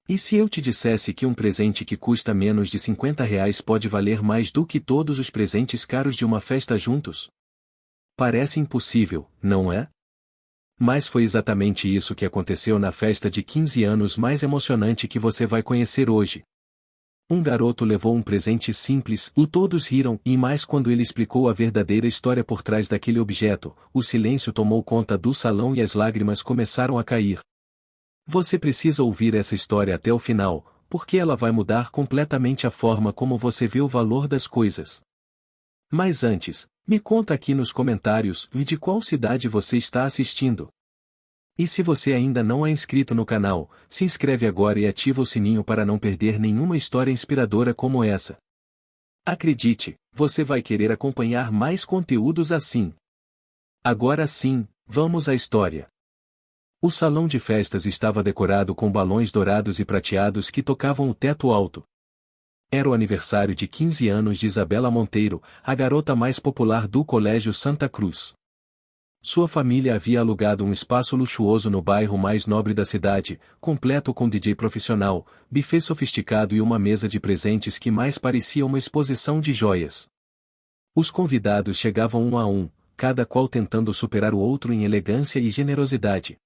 E se eu te dissesse que um presente que custa menos de R$ 50 pode valer mais do que todos os presentes caros de uma festa juntos? Parece impossível, não é? Mas foi exatamente isso que aconteceu na festa de 15 anos mais emocionante que você vai conhecer hoje. Um garoto levou um presente simples e todos riram, e mais quando ele explicou a verdadeira história por trás daquele objeto, o silêncio tomou conta do salão e as lágrimas começaram a cair. Você precisa ouvir essa história até o final, porque ela vai mudar completamente a forma como você vê o valor das coisas. Mas antes, me conta aqui nos comentários de qual cidade você está assistindo. E se você ainda não é inscrito no canal, se inscreve agora e ativa o sininho para não perder nenhuma história inspiradora como essa. Acredite, você vai querer acompanhar mais conteúdos assim. Agora sim, vamos à história. O salão de festas estava decorado com balões dourados e prateados que tocavam o teto alto. Era o aniversário de 15 anos de Isabela Monteiro, a garota mais popular do Colégio Santa Cruz. Sua família havia alugado um espaço luxuoso no bairro mais nobre da cidade, completo com DJ profissional, buffet sofisticado e uma mesa de presentes que mais parecia uma exposição de joias. Os convidados chegavam um a um, cada qual tentando superar o outro em elegância e generosidade.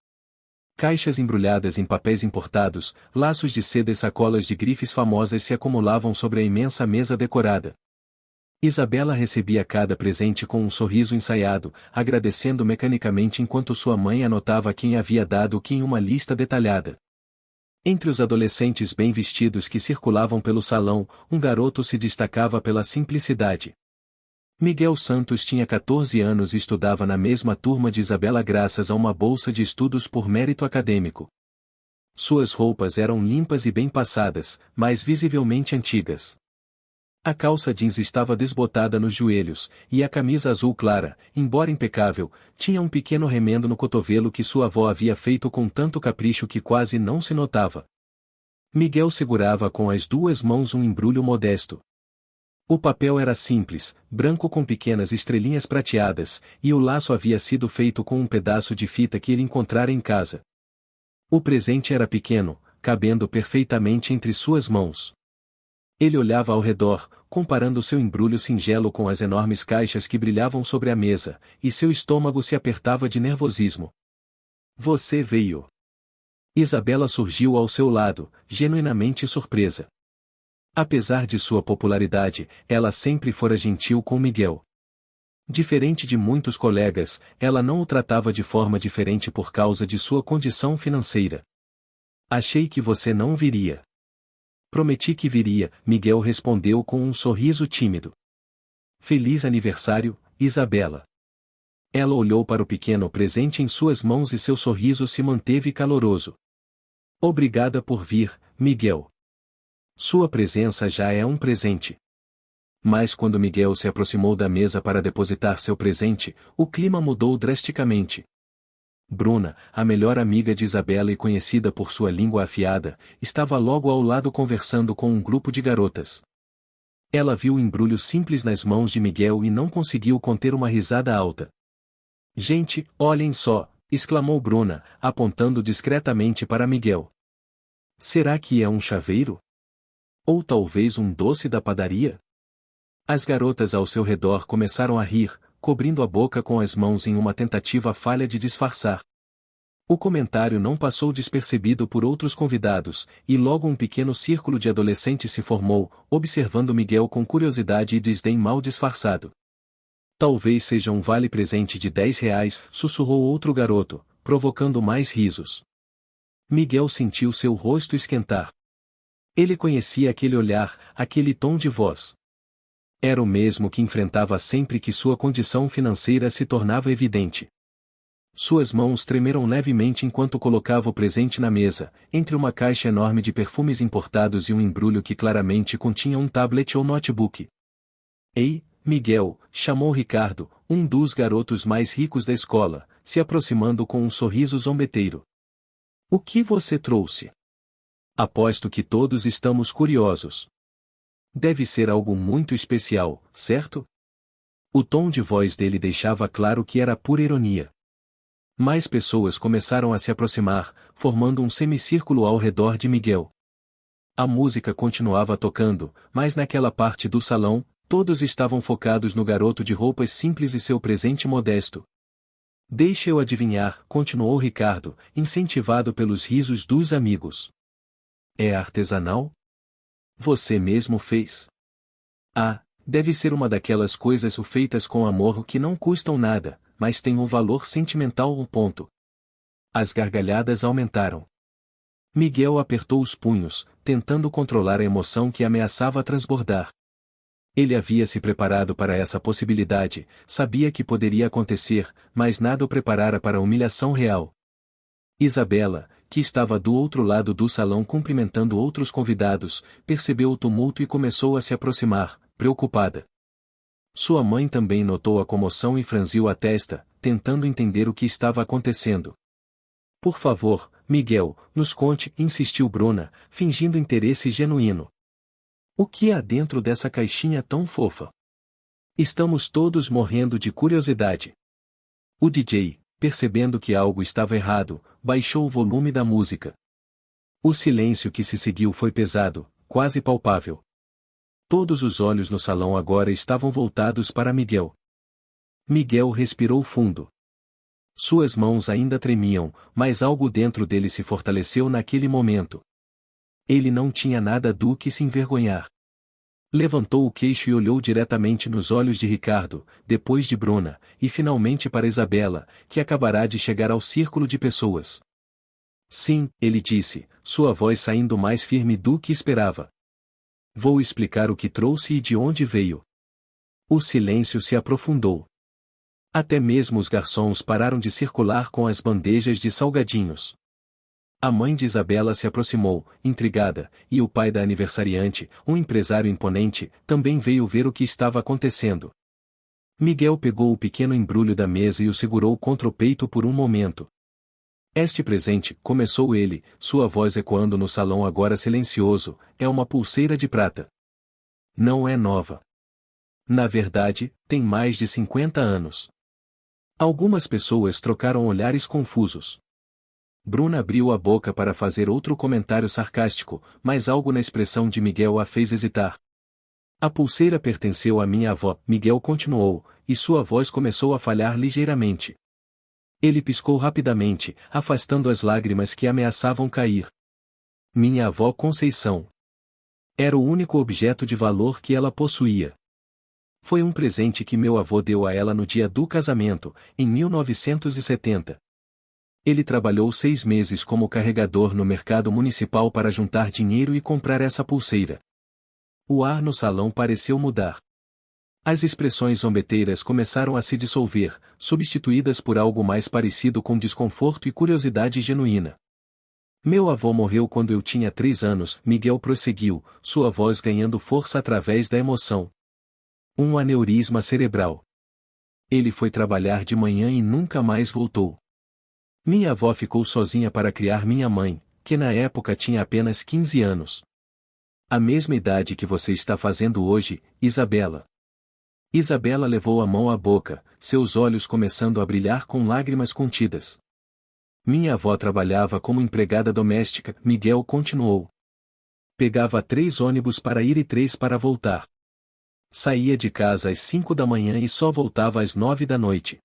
Caixas embrulhadas em papéis importados, laços de seda e sacolas de grifes famosas se acumulavam sobre a imensa mesa decorada. Isabela recebia cada presente com um sorriso ensaiado, agradecendo mecanicamente enquanto sua mãe anotava quem havia dado o que em uma lista detalhada. Entre os adolescentes bem vestidos que circulavam pelo salão, um garoto se destacava pela simplicidade. Miguel Santos tinha 14 anos e estudava na mesma turma de Isabela graças a uma bolsa de estudos por mérito acadêmico. Suas roupas eram limpas e bem passadas, mas visivelmente antigas. A calça jeans estava desbotada nos joelhos, e a camisa azul clara, embora impecável, tinha um pequeno remendo no cotovelo que sua avó havia feito com tanto capricho que quase não se notava. Miguel segurava com as duas mãos um embrulho modesto. O papel era simples, branco com pequenas estrelinhas prateadas, e o laço havia sido feito com um pedaço de fita que ele encontrara em casa. O presente era pequeno, cabendo perfeitamente entre suas mãos. Ele olhava ao redor, comparando seu embrulho singelo com as enormes caixas que brilhavam sobre a mesa, e seu estômago se apertava de nervosismo. Você veio. Isabela surgiu ao seu lado, genuinamente surpresa. Apesar de sua popularidade, ela sempre fora gentil com Miguel. Diferente de muitos colegas, ela não o tratava de forma diferente por causa de sua condição financeira. Achei que você não viria. Prometi que viria, Miguel respondeu com um sorriso tímido. Feliz aniversário, Isabela. Ela olhou para o pequeno presente em suas mãos e seu sorriso se manteve caloroso. Obrigada por vir, Miguel. Sua presença já é um presente. Mas quando Miguel se aproximou da mesa para depositar seu presente, o clima mudou drasticamente. Bruna, a melhor amiga de Isabela e conhecida por sua língua afiada, estava logo ao lado conversando com um grupo de garotas. Ela viu o embrulho simples nas mãos de Miguel e não conseguiu conter uma risada alta. Gente, olhem só, exclamou Bruna, apontando discretamente para Miguel. Será que é um chaveiro? Ou talvez um doce da padaria? As garotas ao seu redor começaram a rir, cobrindo a boca com as mãos em uma tentativa falha de disfarçar. O comentário não passou despercebido por outros convidados, e logo um pequeno círculo de adolescentes se formou, observando Miguel com curiosidade e desdém mal disfarçado. Talvez seja um vale-presente de R$ 10, sussurrou outro garoto, provocando mais risos. Miguel sentiu seu rosto esquentar. Ele conhecia aquele olhar, aquele tom de voz. Era o mesmo que enfrentava sempre que sua condição financeira se tornava evidente. Suas mãos tremeram levemente enquanto colocava o presente na mesa, entre uma caixa enorme de perfumes importados e um embrulho que claramente continha um tablet ou notebook. Ei, Miguel, chamou Ricardo, um dos garotos mais ricos da escola, se aproximando com um sorriso zombeteiro. O que você trouxe? Aposto que todos estamos curiosos. Deve ser algo muito especial, certo? O tom de voz dele deixava claro que era pura ironia. Mais pessoas começaram a se aproximar, formando um semicírculo ao redor de Miguel. A música continuava tocando, mas naquela parte do salão, todos estavam focados no garoto de roupas simples e seu presente modesto. Deixa eu adivinhar, continuou Ricardo, incentivado pelos risos dos amigos. É artesanal? Você mesmo fez? Ah, deve ser uma daquelas coisas feitas com amor que não custam nada, mas têm um valor sentimental. As gargalhadas aumentaram. Miguel apertou os punhos, tentando controlar a emoção que ameaçava transbordar. Ele havia se preparado para essa possibilidade, sabia que poderia acontecer, mas nada o preparara para a humilhação real. Isabela, que estava do outro lado do salão cumprimentando outros convidados, percebeu o tumulto e começou a se aproximar, preocupada. Sua mãe também notou a comoção e franziu a testa, tentando entender o que estava acontecendo. Por favor, Miguel, nos conte, insistiu Bruna, fingindo interesse genuíno. O que há dentro dessa caixinha tão fofa? Estamos todos morrendo de curiosidade. O DJ, percebendo que algo estava errado, baixou o volume da música. O silêncio que se seguiu foi pesado, quase palpável. Todos os olhos no salão agora estavam voltados para Miguel. Miguel respirou fundo. Suas mãos ainda tremiam, mas algo dentro dele se fortaleceu naquele momento. Ele não tinha nada do que se envergonhar. Levantou o queixo e olhou diretamente nos olhos de Ricardo, depois de Bruna, e finalmente para Isabela, que acabará de chegar ao círculo de pessoas. Sim, ele disse, sua voz saindo mais firme do que esperava. Vou explicar o que trouxe e de onde veio. O silêncio se aprofundou. Até mesmo os garçons pararam de circular com as bandejas de salgadinhos. A mãe de Isabela se aproximou, intrigada, e o pai da aniversariante, um empresário imponente, também veio ver o que estava acontecendo. Miguel pegou o pequeno embrulho da mesa e o segurou contra o peito por um momento. Este presente, começou ele, sua voz ecoando no salão agora silencioso, é uma pulseira de prata. Não é nova. Na verdade, tem mais de 50 anos. Algumas pessoas trocaram olhares confusos. Bruna abriu a boca para fazer outro comentário sarcástico, mas algo na expressão de Miguel a fez hesitar. A pulseira pertenceu à minha avó, Miguel continuou, e sua voz começou a falhar ligeiramente. Ele piscou rapidamente, afastando as lágrimas que ameaçavam cair. Minha avó Conceição. Era o único objeto de valor que ela possuía. Foi um presente que meu avô deu a ela no dia do casamento, em 1970. Ele trabalhou 6 meses como carregador no mercado municipal para juntar dinheiro e comprar essa pulseira. O ar no salão pareceu mudar. As expressões zombeteiras começaram a se dissolver, substituídas por algo mais parecido com desconforto e curiosidade genuína. Meu avô morreu quando eu tinha 3 anos, Miguel prosseguiu, sua voz ganhando força através da emoção. Um aneurisma cerebral. Ele foi trabalhar de manhã e nunca mais voltou. Minha avó ficou sozinha para criar minha mãe, que na época tinha apenas 15 anos. A mesma idade que você está fazendo hoje, Isabela. Isabela levou a mão à boca, seus olhos começando a brilhar com lágrimas contidas. Minha avó trabalhava como empregada doméstica, Miguel continuou. Pegava 3 ônibus para ir e 3 para voltar. Saía de casa às 5 da manhã e só voltava às 9 da noite.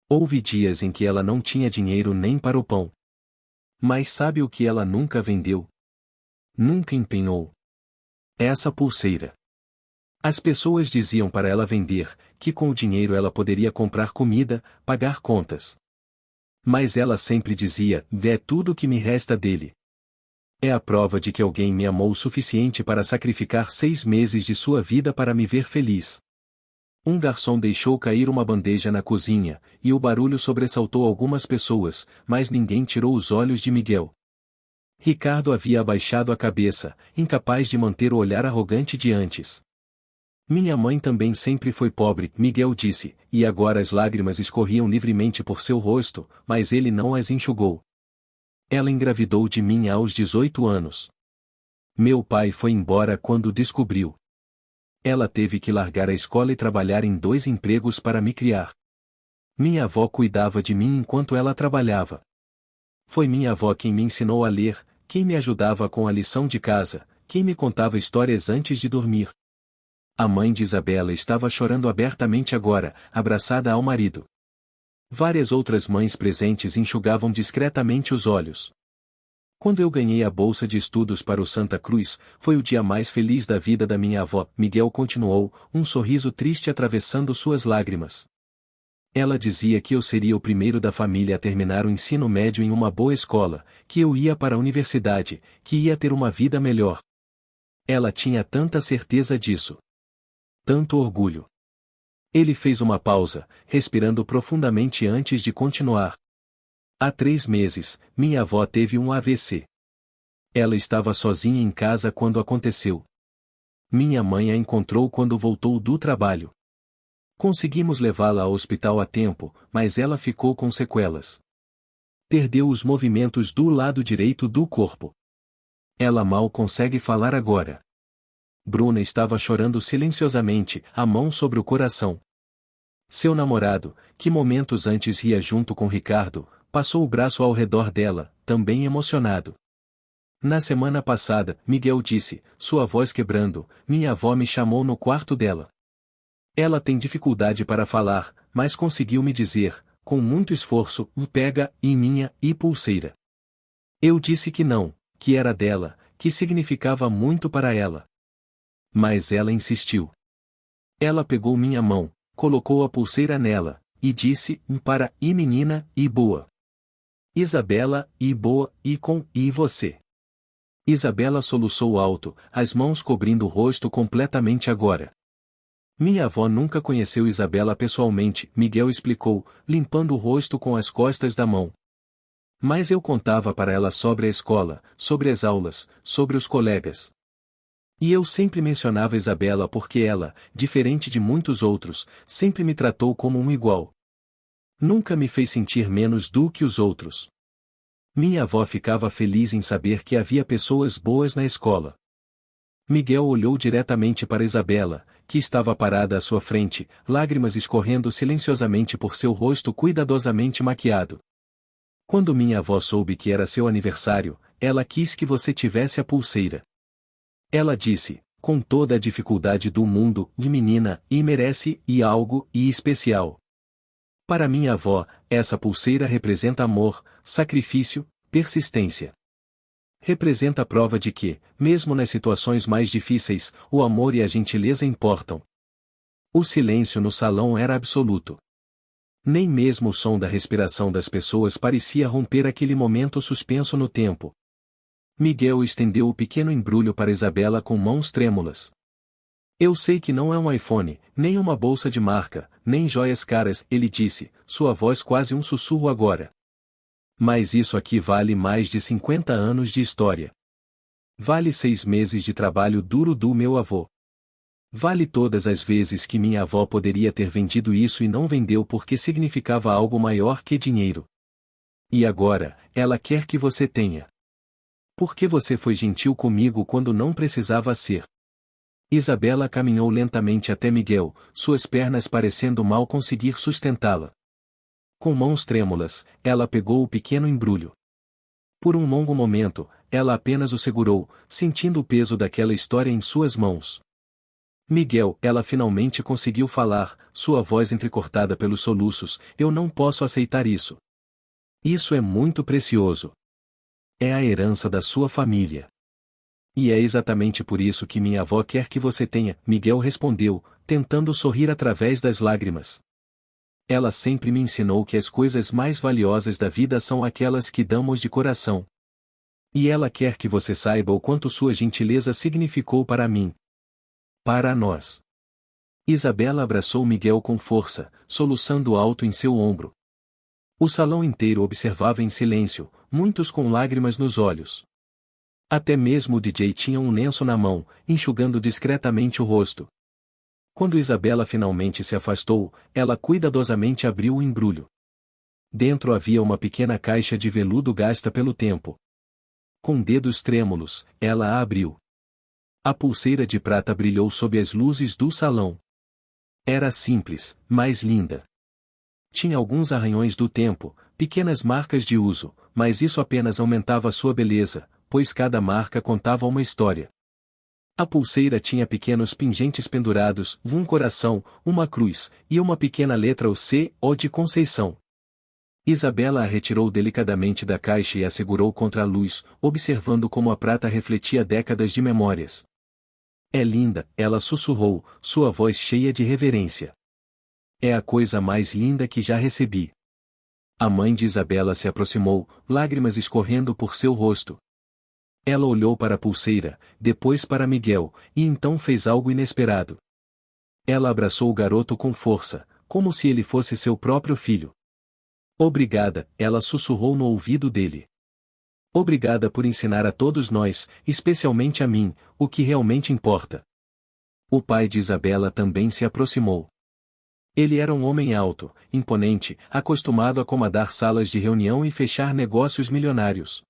Houve dias em que ela não tinha dinheiro nem para o pão. Mas sabe o que ela nunca vendeu? Nunca empenhou. Essa pulseira. As pessoas diziam para ela vender, que com o dinheiro ela poderia comprar comida, pagar contas. Mas ela sempre dizia, é tudo o que me resta dele. É a prova de que alguém me amou o suficiente para sacrificar 6 meses de sua vida para me ver feliz. Um garçom deixou cair uma bandeja na cozinha, e o barulho sobressaltou algumas pessoas, mas ninguém tirou os olhos de Miguel. Ricardo havia abaixado a cabeça, incapaz de manter o olhar arrogante de antes. Minha mãe também sempre foi pobre, Miguel disse, e agora as lágrimas escorriam livremente por seu rosto, mas ele não as enxugou. Ela engravidou de mim aos 18 anos. Meu pai foi embora quando descobriu. Ela teve que largar a escola e trabalhar em 2 empregos para me criar. Minha avó cuidava de mim enquanto ela trabalhava. Foi minha avó quem me ensinou a ler, quem me ajudava com a lição de casa, quem me contava histórias antes de dormir. A mãe de Isabela estava chorando abertamente agora, abraçada ao marido. Várias outras mães presentes enxugavam discretamente os olhos. Quando eu ganhei a bolsa de estudos para o Santa Cruz, foi o dia mais feliz da vida da minha avó, Miguel continuou, um sorriso triste atravessando suas lágrimas. Ela dizia que eu seria o primeiro da família a terminar o ensino médio em uma boa escola, que eu ia para a universidade, que ia ter uma vida melhor. Ela tinha tanta certeza disso. Tanto orgulho. Ele fez uma pausa, respirando profundamente antes de continuar. Há 3 meses, minha avó teve um AVC. Ela estava sozinha em casa quando aconteceu. Minha mãe a encontrou quando voltou do trabalho. Conseguimos levá-la ao hospital a tempo, mas ela ficou com sequelas. Perdeu os movimentos do lado direito do corpo. Ela mal consegue falar agora. Bruna estava chorando silenciosamente, a mão sobre o coração. Seu namorado, que momentos antes ria junto com Ricardo, passou o braço ao redor dela, também emocionado. Na semana passada, Miguel disse, sua voz quebrando, minha avó me chamou no quarto dela. Ela tem dificuldade para falar, mas conseguiu me dizer, com muito esforço, pega, em minha, e pulseira. Eu disse que não, que era dela, que significava muito para ela. Mas ela insistiu. Ela pegou minha mão, colocou a pulseira nela, e disse, para, e menina, e boa. Isabela, e boa, e com, e você. Isabela soluçou alto, as mãos cobrindo o rosto completamente agora. Minha avó nunca conheceu Isabela pessoalmente, Miguel explicou, limpando o rosto com as costas da mão. Mas eu contava para ela sobre a escola, sobre as aulas, sobre os colegas. E eu sempre mencionava Isabela porque ela, diferente de muitos outros, sempre me tratou como um igual. Nunca me fez sentir menos do que os outros. Minha avó ficava feliz em saber que havia pessoas boas na escola. Miguel olhou diretamente para Isabela, que estava parada à sua frente, lágrimas escorrendo silenciosamente por seu rosto cuidadosamente maquiado. Quando minha avó soube que era seu aniversário, ela quis que você tivesse a pulseira. Ela disse, com toda a dificuldade do mundo, de menina, e merece, e algo, e especial. Para minha avó, essa pulseira representa amor, sacrifício, persistência. Representa a prova de que, mesmo nas situações mais difíceis, o amor e a gentileza importam. O silêncio no salão era absoluto. Nem mesmo o som da respiração das pessoas parecia romper aquele momento suspenso no tempo. Miguel estendeu o pequeno embrulho para Isabela com mãos trêmulas. Eu sei que não é um iPhone, nem uma bolsa de marca, nem joias caras, ele disse, sua voz quase um sussurro agora. Mas isso aqui vale mais de 50 anos de história. Vale 6 meses de trabalho duro do meu avô. Vale todas as vezes que minha avó poderia ter vendido isso e não vendeu porque significava algo maior que dinheiro. E agora, ela quer que você tenha. Porque você foi gentil comigo quando não precisava ser. Isabela caminhou lentamente até Miguel, suas pernas parecendo mal conseguir sustentá-la. Com mãos trêmulas, ela pegou o pequeno embrulho. Por um longo momento, ela apenas o segurou, sentindo o peso daquela história em suas mãos. Miguel, ela finalmente conseguiu falar, sua voz entrecortada pelos soluços, eu não posso aceitar isso. Isso é muito precioso. É a herança da sua família. E é exatamente por isso que minha avó quer que você tenha, Miguel respondeu, tentando sorrir através das lágrimas. Ela sempre me ensinou que as coisas mais valiosas da vida são aquelas que damos de coração. E ela quer que você saiba o quanto sua gentileza significou para mim. Para nós. Isabela abraçou Miguel com força, soluçando alto em seu ombro. O salão inteiro observava em silêncio, muitos com lágrimas nos olhos. Até mesmo o DJ tinha um lenço na mão, enxugando discretamente o rosto. Quando Isabela finalmente se afastou, ela cuidadosamente abriu o embrulho. Dentro havia uma pequena caixa de veludo gasta pelo tempo. Com dedos trêmulos, ela a abriu. A pulseira de prata brilhou sob as luzes do salão. Era simples, mas linda. Tinha alguns arranhões do tempo, pequenas marcas de uso, mas isso apenas aumentava sua beleza, pois cada marca contava uma história. A pulseira tinha pequenos pingentes pendurados, um coração, uma cruz, e uma pequena letra o C, O de Conceição. Isabela a retirou delicadamente da caixa e a segurou contra a luz, observando como a prata refletia décadas de memórias. É linda, ela sussurrou, sua voz cheia de reverência. É a coisa mais linda que já recebi. A mãe de Isabela se aproximou, lágrimas escorrendo por seu rosto. Ela olhou para a pulseira, depois para Miguel, e então fez algo inesperado. Ela abraçou o garoto com força, como se ele fosse seu próprio filho. Obrigada, ela sussurrou no ouvido dele. Obrigada por ensinar a todos nós, especialmente a mim, o que realmente importa. O pai de Isabela também se aproximou. Ele era um homem alto, imponente, acostumado a comandar salas de reunião e fechar negócios milionários.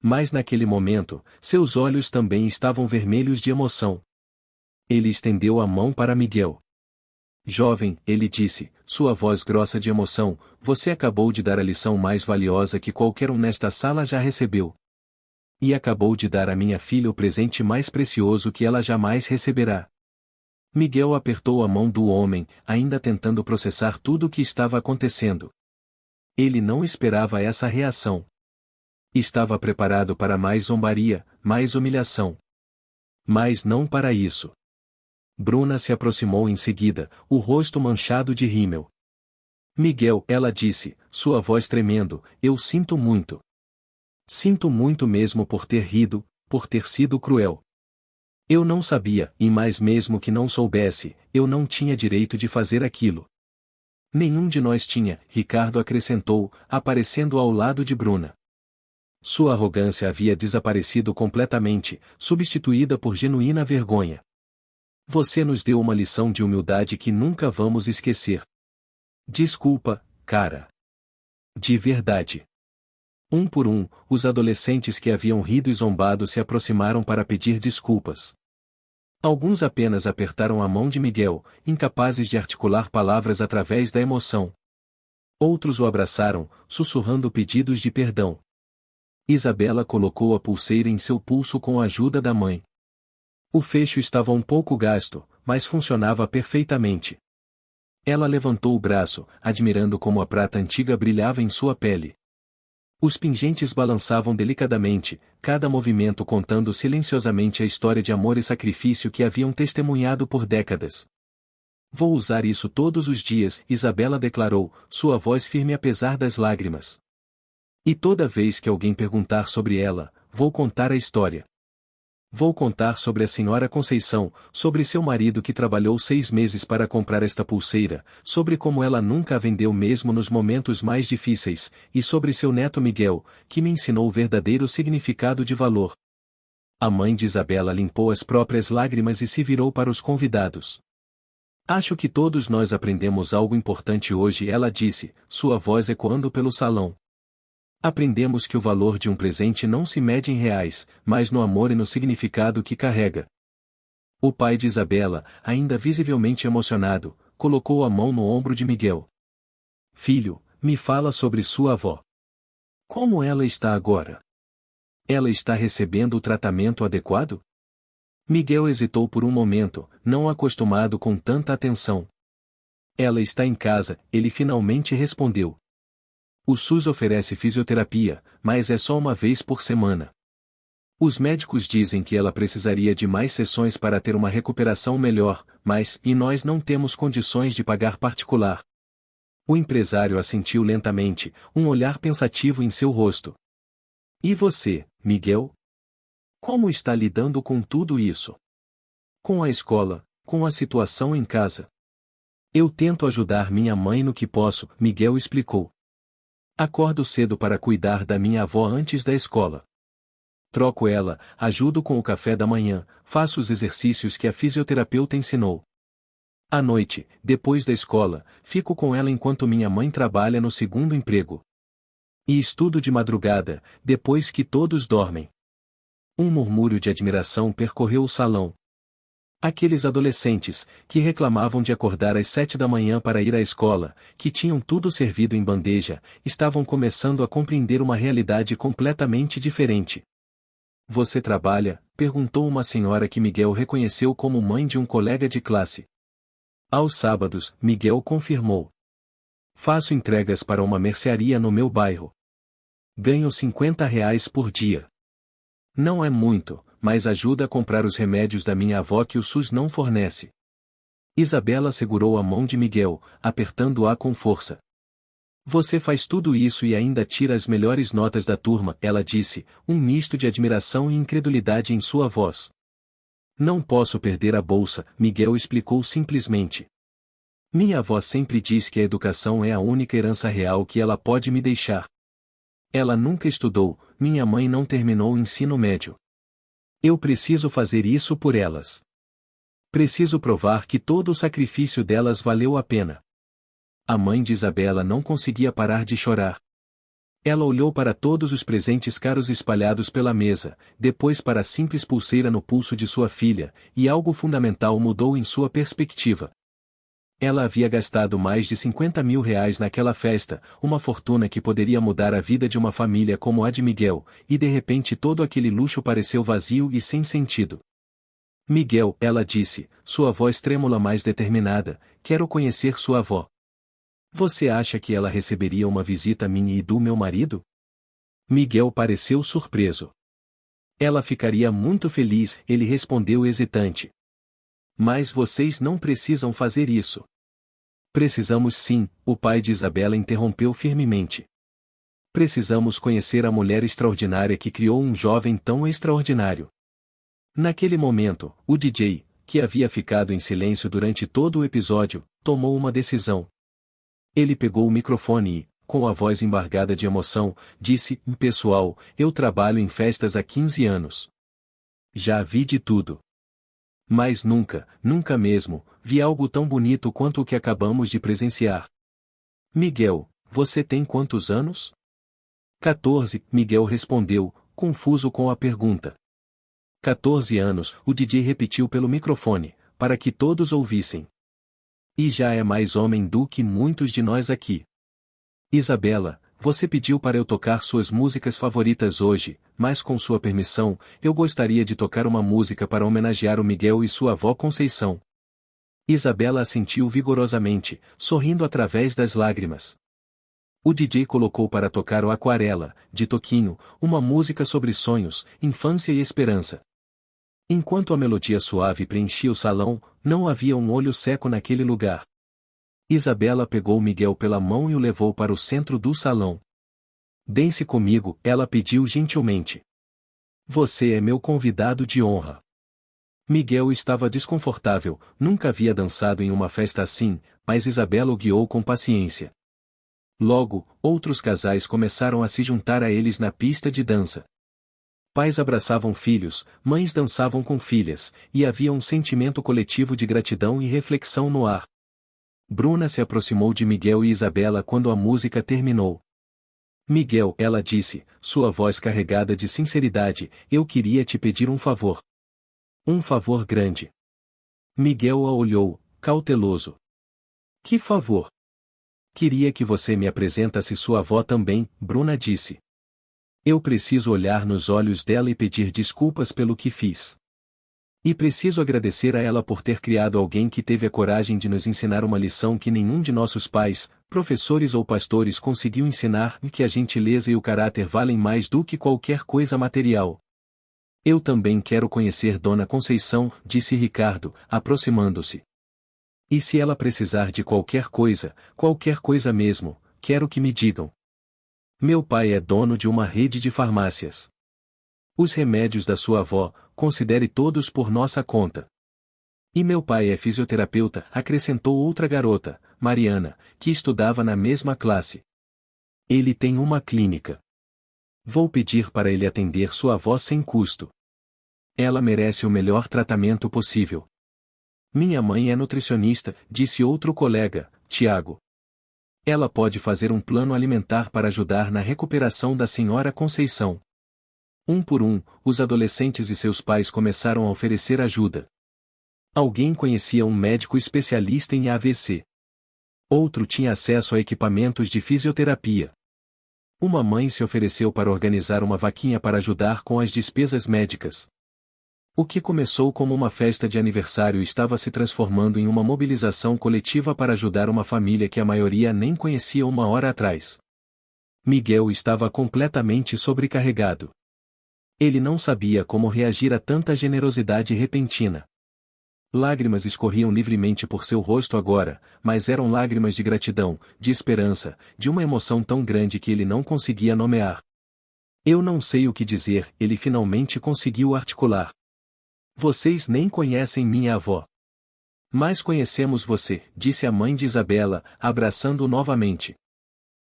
Mas naquele momento, seus olhos também estavam vermelhos de emoção. Ele estendeu a mão para Miguel. Jovem, ele disse, sua voz grossa de emoção, você acabou de dar a lição mais valiosa que qualquer um nesta sala já recebeu. E acabou de dar à minha filha o presente mais precioso que ela jamais receberá. Miguel apertou a mão do homem, ainda tentando processar tudo o que estava acontecendo. Ele não esperava essa reação. Estava preparado para mais zombaria, mais humilhação. Mas não para isso. Bruna se aproximou em seguida, o rosto manchado de rímel. Miguel, ela disse, sua voz tremendo, eu sinto muito. Sinto muito mesmo por ter rido, por ter sido cruel. Eu não sabia, e mais mesmo que não soubesse, eu não tinha direito de fazer aquilo. Nenhum de nós tinha, Ricardo acrescentou, aparecendo ao lado de Bruna. Sua arrogância havia desaparecido completamente, substituída por genuína vergonha. Você nos deu uma lição de humildade que nunca vamos esquecer. Desculpa, cara. De verdade. Um por um, os adolescentes que haviam rido e zombado se aproximaram para pedir desculpas. Alguns apenas apertaram a mão de Miguel, incapazes de articular palavras através da emoção. Outros o abraçaram, sussurrando pedidos de perdão. Isabela colocou a pulseira em seu pulso com a ajuda da mãe. O fecho estava um pouco gasto, mas funcionava perfeitamente. Ela levantou o braço, admirando como a prata antiga brilhava em sua pele. Os pingentes balançavam delicadamente, cada movimento contando silenciosamente a história de amor e sacrifício que haviam testemunhado por décadas. Vou usar isso todos os dias, Isabela declarou, sua voz firme apesar das lágrimas. E toda vez que alguém perguntar sobre ela, vou contar a história. Vou contar sobre a senhora Conceição, sobre seu marido que trabalhou 6 meses para comprar esta pulseira, sobre como ela nunca a vendeu mesmo nos momentos mais difíceis, e sobre seu neto Miguel, que me ensinou o verdadeiro significado de valor. A mãe de Isabela limpou as próprias lágrimas e se virou para os convidados. Acho que todos nós aprendemos algo importante hoje, ela disse, sua voz ecoando pelo salão. Aprendemos que o valor de um presente não se mede em reais, mas no amor e no significado que carrega. O pai de Isabela, ainda visivelmente emocionado, colocou a mão no ombro de Miguel. Filho, me fala sobre sua avó. Como ela está agora? Ela está recebendo o tratamento adequado? Miguel hesitou por um momento, não acostumado com tanta atenção. Ela está em casa, ele finalmente respondeu. O SUS oferece fisioterapia, mas é só uma vez por semana. Os médicos dizem que ela precisaria de mais sessões para ter uma recuperação melhor, mas, e nós não temos condições de pagar particular. O empresário assentiu lentamente, um olhar pensativo em seu rosto. E você, Miguel? Como está lidando com tudo isso? Com a escola, com a situação em casa? Eu tento ajudar minha mãe no que posso, Miguel explicou. Acordo cedo para cuidar da minha avó antes da escola. Troco ela, ajudo com o café da manhã, faço os exercícios que a fisioterapeuta ensinou. À noite, depois da escola, fico com ela enquanto minha mãe trabalha no segundo emprego. E estudo de madrugada, depois que todos dormem. Um murmúrio de admiração percorreu o salão. Aqueles adolescentes, que reclamavam de acordar às 7 da manhã para ir à escola, que tinham tudo servido em bandeja, estavam começando a compreender uma realidade completamente diferente. Você trabalha? Perguntou uma senhora que Miguel reconheceu como mãe de um colega de classe. Aos sábados, Miguel confirmou. Faço entregas para uma mercearia no meu bairro. Ganho R$ 50 por dia. Não é muito, mas ajuda a comprar os remédios da minha avó que o SUS não fornece. Isabela segurou a mão de Miguel, apertando-a com força. Você faz tudo isso e ainda tira as melhores notas da turma, ela disse, um misto de admiração e incredulidade em sua voz. Não posso perder a bolsa, Miguel explicou simplesmente. Minha avó sempre diz que a educação é a única herança real que ela pode me deixar. Ela nunca estudou, minha mãe não terminou o ensino médio. Eu preciso fazer isso por elas. Preciso provar que todo o sacrifício delas valeu a pena. A mãe de Isabela não conseguia parar de chorar. Ela olhou para todos os presentes caros espalhados pela mesa, depois para a simples pulseira no pulso de sua filha, e algo fundamental mudou em sua perspectiva. Ela havia gastado mais de R$ 50.000 naquela festa, uma fortuna que poderia mudar a vida de uma família como a de Miguel, e de repente todo aquele luxo pareceu vazio e sem sentido. Miguel, ela disse, sua voz trêmula mais determinada, quero conhecer sua avó. Você acha que ela receberia uma visita minha e do meu marido? Miguel pareceu surpreso. Ela ficaria muito feliz, ele respondeu hesitante. Mas vocês não precisam fazer isso. Precisamos sim, o pai de Isabela interrompeu firmemente. Precisamos conhecer a mulher extraordinária que criou um jovem tão extraordinário. Naquele momento, o DJ, que havia ficado em silêncio durante todo o episódio, tomou uma decisão. Ele pegou o microfone e, com a voz embargada de emoção, disse, pessoal, eu trabalho em festas há 15 anos. Já vi de tudo. Mas nunca, nunca mesmo, vi algo tão bonito quanto o que acabamos de presenciar. Miguel, você tem quantos anos? 14, Miguel respondeu, confuso com a pergunta. 14 anos, o DJ repetiu pelo microfone, para que todos ouvissem. E já é mais homem do que muitos de nós aqui. Isabela, você pediu para eu tocar suas músicas favoritas hoje, mas com sua permissão, eu gostaria de tocar uma música para homenagear o Miguel e sua avó Conceição. Isabela assentiu vigorosamente, sorrindo através das lágrimas. O DJ colocou para tocar o Aquarela, de Toquinho, uma música sobre sonhos, infância e esperança. Enquanto a melodia suave preenchia o salão, não havia um olho seco naquele lugar. Isabela pegou Miguel pela mão e o levou para o centro do salão. Dance comigo, ela pediu gentilmente. Você é meu convidado de honra. Miguel estava desconfortável, nunca havia dançado em uma festa assim, mas Isabela o guiou com paciência. Logo, outros casais começaram a se juntar a eles na pista de dança. Pais abraçavam filhos, mães dançavam com filhas, e havia um sentimento coletivo de gratidão e reflexão no ar. Bruna se aproximou de Miguel e Isabela quando a música terminou. Miguel, ela disse, sua voz carregada de sinceridade, eu queria te pedir um favor. Um favor grande. Miguel a olhou, cauteloso. Que favor? Queria que você me apresentasse sua avó também, Bruna disse. Eu preciso olhar nos olhos dela e pedir desculpas pelo que fiz. E preciso agradecer a ela por ter criado alguém que teve a coragem de nos ensinar uma lição que nenhum de nossos pais, professores ou pastores conseguiu ensinar, e que a gentileza e o caráter valem mais do que qualquer coisa material. Eu também quero conhecer Dona Conceição, disse Ricardo, aproximando-se. E se ela precisar de qualquer coisa mesmo, quero que me digam. Meu pai é dono de uma rede de farmácias. Os remédios da sua avó, considere todos por nossa conta. E meu pai é fisioterapeuta, acrescentou outra garota, Mariana, que estudava na mesma classe. Ele tem uma clínica. Vou pedir para ele atender sua avó sem custo. Ela merece o melhor tratamento possível. Minha mãe é nutricionista, disse outro colega, Tiago. Ela pode fazer um plano alimentar para ajudar na recuperação da senhora Conceição. Um por um, os adolescentes e seus pais começaram a oferecer ajuda. Alguém conhecia um médico especialista em AVC. Outro tinha acesso a equipamentos de fisioterapia. Uma mãe se ofereceu para organizar uma vaquinha para ajudar com as despesas médicas. O que começou como uma festa de aniversário estava se transformando em uma mobilização coletiva para ajudar uma família que a maioria nem conhecia uma hora atrás. Miguel estava completamente sobrecarregado. Ele não sabia como reagir a tanta generosidade repentina. Lágrimas escorriam livremente por seu rosto agora, mas eram lágrimas de gratidão, de esperança, de uma emoção tão grande que ele não conseguia nomear. Eu não sei o que dizer, ele finalmente conseguiu articular. Vocês nem conhecem minha avó. Mas conhecemos você, disse a mãe de Isabela, abraçando-o novamente.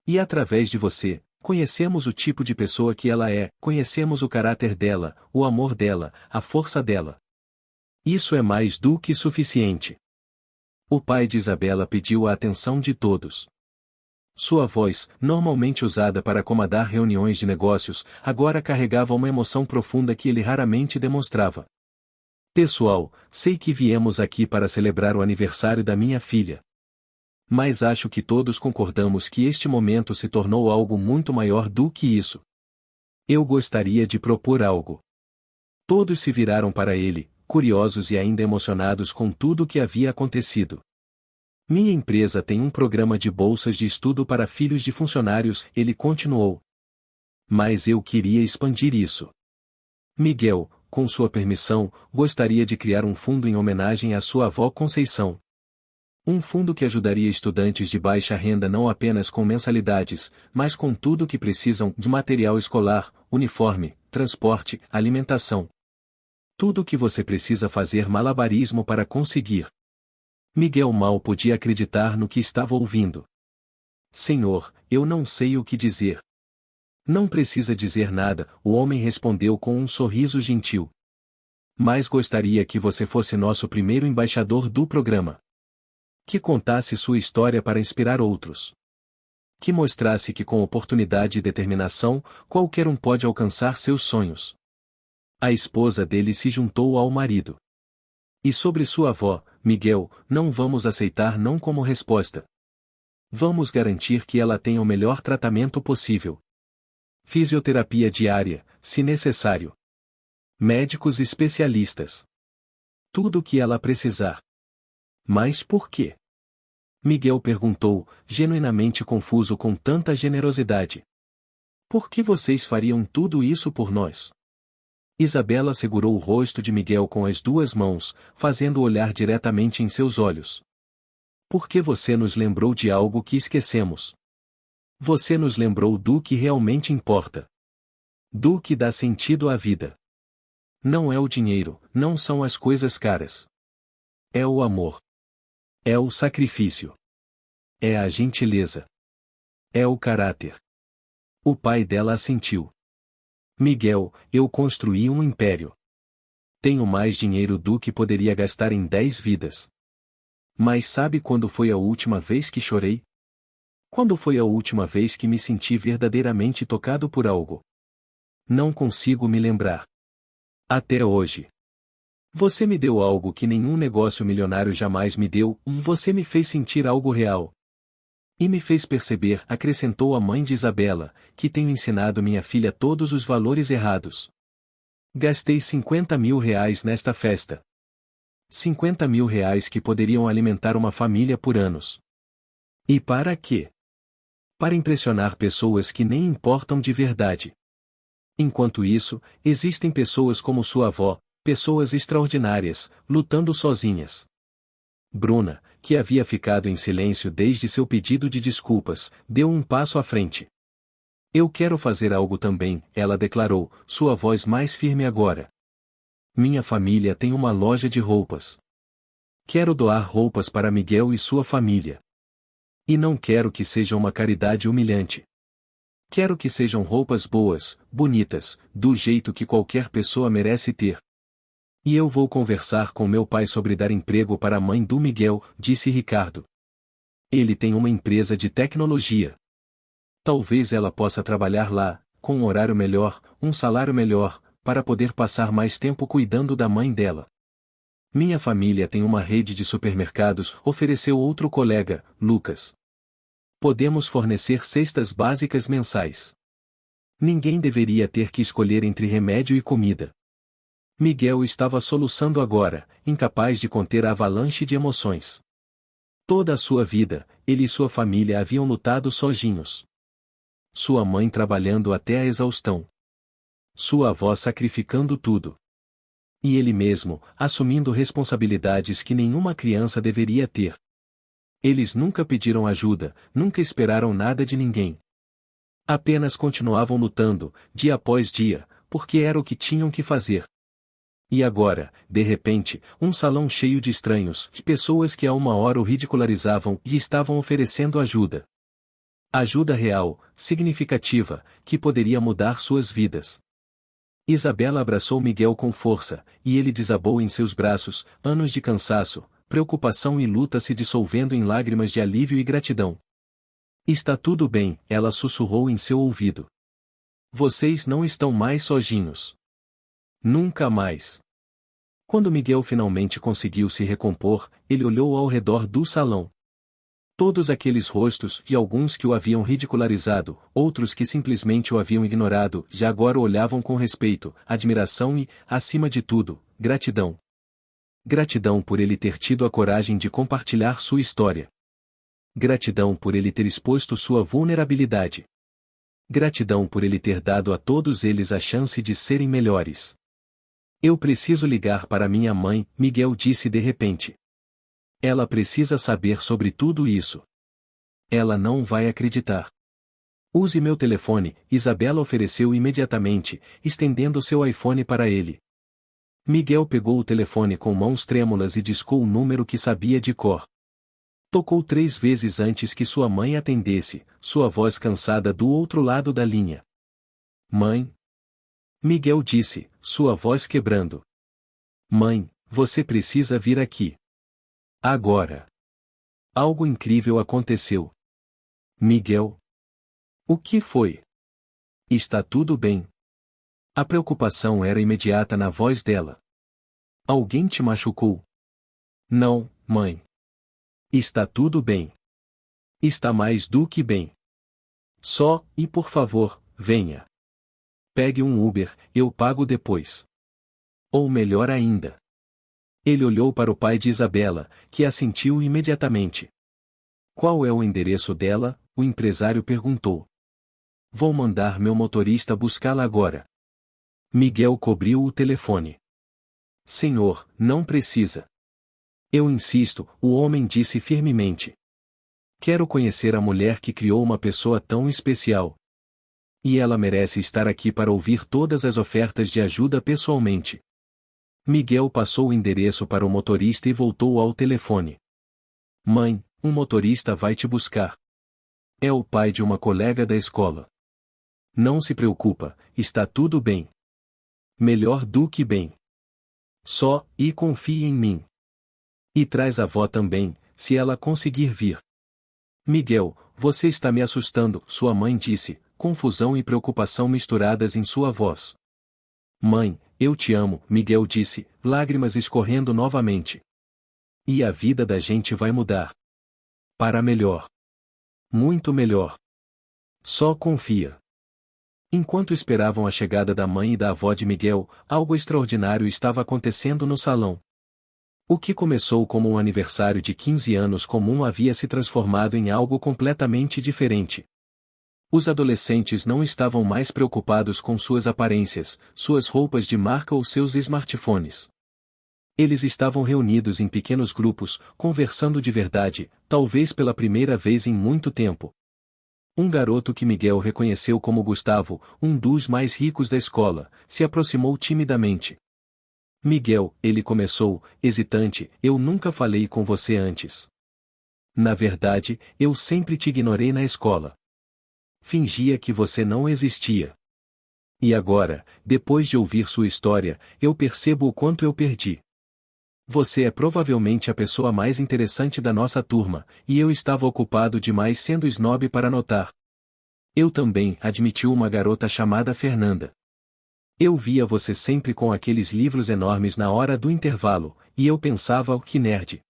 E através de você, conhecemos o tipo de pessoa que ela é, conhecemos o caráter dela, o amor dela, a força dela. Isso é mais do que suficiente. O pai de Isabela pediu a atenção de todos. Sua voz, normalmente usada para comandar reuniões de negócios, agora carregava uma emoção profunda que ele raramente demonstrava. Pessoal, sei que viemos aqui para celebrar o aniversário da minha filha. Mas acho que todos concordamos que este momento se tornou algo muito maior do que isso. Eu gostaria de propor algo. Todos se viraram para ele, curiosos e ainda emocionados com tudo o que havia acontecido. Minha empresa tem um programa de bolsas de estudo para filhos de funcionários, ele continuou. Mas eu queria expandir isso. Miguel, com sua permissão, gostaria de criar um fundo em homenagem à sua avó Conceição. Um fundo que ajudaria estudantes de baixa renda não apenas com mensalidades, mas com tudo o que precisam de material escolar, uniforme, transporte, alimentação. Tudo o que você precisa fazer malabarismo para conseguir. Miguel mal podia acreditar no que estava ouvindo. Senhor, eu não sei o que dizer. Não precisa dizer nada, o homem respondeu com um sorriso gentil. Mas gostaria que você fosse nosso primeiro embaixador do programa. Que contasse sua história para inspirar outros. Que mostrasse que com oportunidade e determinação, qualquer um pode alcançar seus sonhos. A esposa dele se juntou ao marido. E sobre sua avó, Miguel, não vamos aceitar não como resposta. Vamos garantir que ela tenha o melhor tratamento possível. Fisioterapia diária, se necessário. Médicos especialistas. Tudo o que ela precisar. Mas por quê? Miguel perguntou, genuinamente confuso com tanta generosidade. Por que vocês fariam tudo isso por nós? Isabela segurou o rosto de Miguel com as duas mãos, fazendo-o olhar diretamente em seus olhos. Por que você nos lembrou de algo que esquecemos? Você nos lembrou do que realmente importa. Do que dá sentido à vida. Não é o dinheiro, não são as coisas caras. É o amor. É o sacrifício. É a gentileza. É o caráter. O pai dela assentiu. Miguel, eu construí um império. Tenho mais dinheiro do que poderia gastar em 10 vidas. Mas sabe quando foi a última vez que chorei? Quando foi a última vez que me senti verdadeiramente tocado por algo? Não consigo me lembrar. Até hoje. Você me deu algo que nenhum negócio milionário jamais me deu, e você me fez sentir algo real. E me fez perceber, acrescentou a mãe de Isabela, que tenho ensinado minha filha todos os valores errados. Gastei 50 mil reais nesta festa. 50 mil reais que poderiam alimentar uma família por anos. E para quê? Para impressionar pessoas que nem importam de verdade. Enquanto isso, existem pessoas como sua avó, pessoas extraordinárias, lutando sozinhas. Bruna, que havia ficado em silêncio desde seu pedido de desculpas, deu um passo à frente. Eu quero fazer algo também, ela declarou, sua voz mais firme agora. Minha família tem uma loja de roupas. Quero doar roupas para Miguel e sua família. E não quero que seja uma caridade humilhante. Quero que sejam roupas boas, bonitas, do jeito que qualquer pessoa merece ter. E eu vou conversar com meu pai sobre dar emprego para a mãe do Miguel, disse Ricardo. Ele tem uma empresa de tecnologia. Talvez ela possa trabalhar lá, com um horário melhor, um salário melhor, para poder passar mais tempo cuidando da mãe dela. Minha família tem uma rede de supermercados, ofereceu outro colega, Lucas. Podemos fornecer cestas básicas mensais. Ninguém deveria ter que escolher entre remédio e comida. Miguel estava soluçando agora, incapaz de conter a avalanche de emoções. Toda a sua vida, ele e sua família haviam lutado sozinhos. Sua mãe trabalhando até a exaustão. Sua avó sacrificando tudo. E ele mesmo, assumindo responsabilidades que nenhuma criança deveria ter. Eles nunca pediram ajuda, nunca esperaram nada de ninguém. Apenas continuavam lutando, dia após dia, porque era o que tinham que fazer. E agora, de repente, um salão cheio de estranhos, de pessoas que há uma hora o ridicularizavam e estavam oferecendo ajuda. Ajuda real, significativa, que poderia mudar suas vidas. Isabela abraçou Miguel com força, e ele desabou em seus braços, anos de cansaço, preocupação e luta se dissolvendo em lágrimas de alívio e gratidão. Está tudo bem, ela sussurrou em seu ouvido. Vocês não estão mais sozinhos. Nunca mais. Quando Miguel finalmente conseguiu se recompor, ele olhou ao redor do salão. Todos aqueles rostos, e alguns que o haviam ridicularizado, outros que simplesmente o haviam ignorado, já agora o olhavam com respeito, admiração e, acima de tudo, gratidão. Gratidão por ele ter tido a coragem de compartilhar sua história. Gratidão por ele ter exposto sua vulnerabilidade. Gratidão por ele ter dado a todos eles a chance de serem melhores. Eu preciso ligar para minha mãe, Miguel disse de repente. Ela precisa saber sobre tudo isso. Ela não vai acreditar. Use meu telefone, Isabela ofereceu imediatamente, estendendo seu iPhone para ele. Miguel pegou o telefone com mãos trêmulas e discou o número que sabia de cor. Tocou 3 vezes antes que sua mãe atendesse, sua voz cansada do outro lado da linha. Mãe? Miguel disse, sua voz quebrando. Mãe, você precisa vir aqui. Agora. Algo incrível aconteceu. Miguel? O que foi? Está tudo bem. A preocupação era imediata na voz dela. Alguém te machucou? Não, mãe. Está tudo bem. Está mais do que bem. Só, e por favor, venha. Pegue um Uber, eu pago depois. Ou melhor ainda. Ele olhou para o pai de Isabela, que assentiu imediatamente. Qual é o endereço dela? O empresário perguntou. Vou mandar meu motorista buscá-la agora. Miguel cobriu o telefone. Senhor, não precisa. Eu insisto, o homem disse firmemente. Quero conhecer a mulher que criou uma pessoa tão especial. E ela merece estar aqui para ouvir todas as ofertas de ajuda pessoalmente. Miguel passou o endereço para o motorista e voltou ao telefone. Mãe, um motorista vai te buscar. É o pai de uma colega da escola. Não se preocupa, está tudo bem. Melhor do que bem. Só, e confie em mim. E traz a avó também, se ela conseguir vir. Miguel, você está me assustando, sua mãe disse, confusão e preocupação misturadas em sua voz. Mãe, eu te amo, Miguel disse, lágrimas escorrendo novamente. E a vida da gente vai mudar. Para melhor. Muito melhor. Só confia. Enquanto esperavam a chegada da mãe e da avó de Miguel, algo extraordinário estava acontecendo no salão. O que começou como um aniversário de 15 anos comum havia se transformado em algo completamente diferente. Os adolescentes não estavam mais preocupados com suas aparências, suas roupas de marca ou seus smartphones. Eles estavam reunidos em pequenos grupos, conversando de verdade, talvez pela primeira vez em muito tempo. Um garoto que Miguel reconheceu como Gustavo, um dos mais ricos da escola, se aproximou timidamente. Miguel, ele começou, hesitante, eu nunca falei com você antes. Na verdade, eu sempre te ignorei na escola. Fingia que você não existia. E agora, depois de ouvir sua história, eu percebo o quanto eu perdi. Você é provavelmente a pessoa mais interessante da nossa turma, e eu estava ocupado demais sendo snob para notar. Eu também, admitiu uma garota chamada Fernanda. Eu via você sempre com aqueles livros enormes na hora do intervalo, e eu pensava, que nerd.